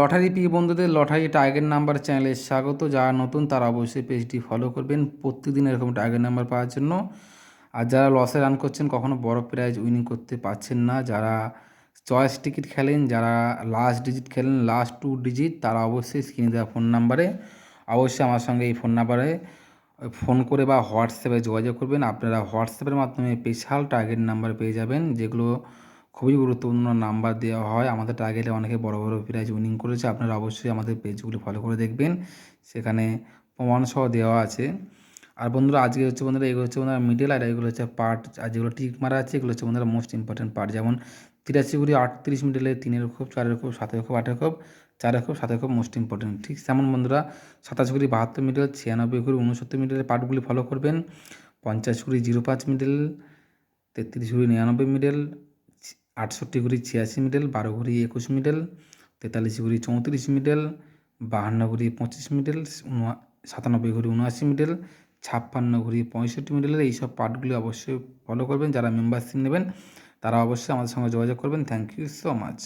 Lottery প্রিয় বন্ধুদের lottery target number চ্যানেলে স্বাগত। যারা নতুন তারা অবশ্যই পেজটি ফলো করবেন প্রত্যেকদিন এরকম টার্গেট নাম্বার পাওয়ার জন্য। আর যারা লসে রান করছেন, কখনো বড় প্রাইজ উইনিং করতে পারছেন না, যারা চয়েস টিকিট খেলেন, যারা লাস্ট ডিজিট খেলেন, লাস্ট 2 ডিজিট, তারা অবশ্যই স্ক্রিনে দেওয়া ফোন নাম্বারে অবশ্যই আমার সঙ্গে এই ফোন নাম্বারে ফোন করে বা হোয়াটসঅ্যাপে যোগাযোগ করবেন। আপনারা হোয়াটসঅ্যাপের মাধ্যমে স্পেশাল টার্গেট নাম্বার পেয়ে যাবেন, যেগুলো খুবই গুরুত্বপূর্ণ নাম্বার দেওয়া হয়। আমাদের টার্গেটে অনেকে বড় বড় প্রাইজ উইনিং করেছে। আপনারা অবশ্যই আমাদের পেজগুলি ফলো করে দেখবেন, সেখানে প্রমাণসহ দেওয়া আছে। আর বন্ধুরা আজকে হচ্ছে বন্ধুরা এগুলো হচ্ছে বন্ধুরা মিডল, আর এগুলো হচ্ছে পার্ট। আর যেগুলো টিক মারা আছে এগুলো হচ্ছে বন্ধুরা মোস্ট ইম্পর্টেন্ট পার্ট। যেমন 83 ঘুরি 38 মিডলে 3-এর খোপ, 4-এর খোপ, 7-এর খোপ, 8-এর খোপ, 4-এর খোপ, 7-এর খোপ মোস্ট ইম্পর্টেন্ট। ঠিক তেমন বন্ধুরা 27 ঘুরি 72 মিডল, 96 ঘুরি 69 মিডলের পার্টগুলি ফলো করবেন। 50 ঘুরি 05 মিডল, 33 ঘুরি 99 মিডল, 68 ঘুরি 86 মিডল, 12 ঘুরি 21 মিডল, 43 ঘুরি 34 মিডল, 52 ঘুরি 25 মিডল, 97 ঘুরি 79 মিডল, 56 ঘুরি 65 মিডলের এইসব পার্টগুলি অবশ্যই ফলো করবেন। যারা মেম্বারশিপ নেবেন তারা অবশ্যই আমাদের সঙ্গে যোগাযোগ করবেন। Thank you so much.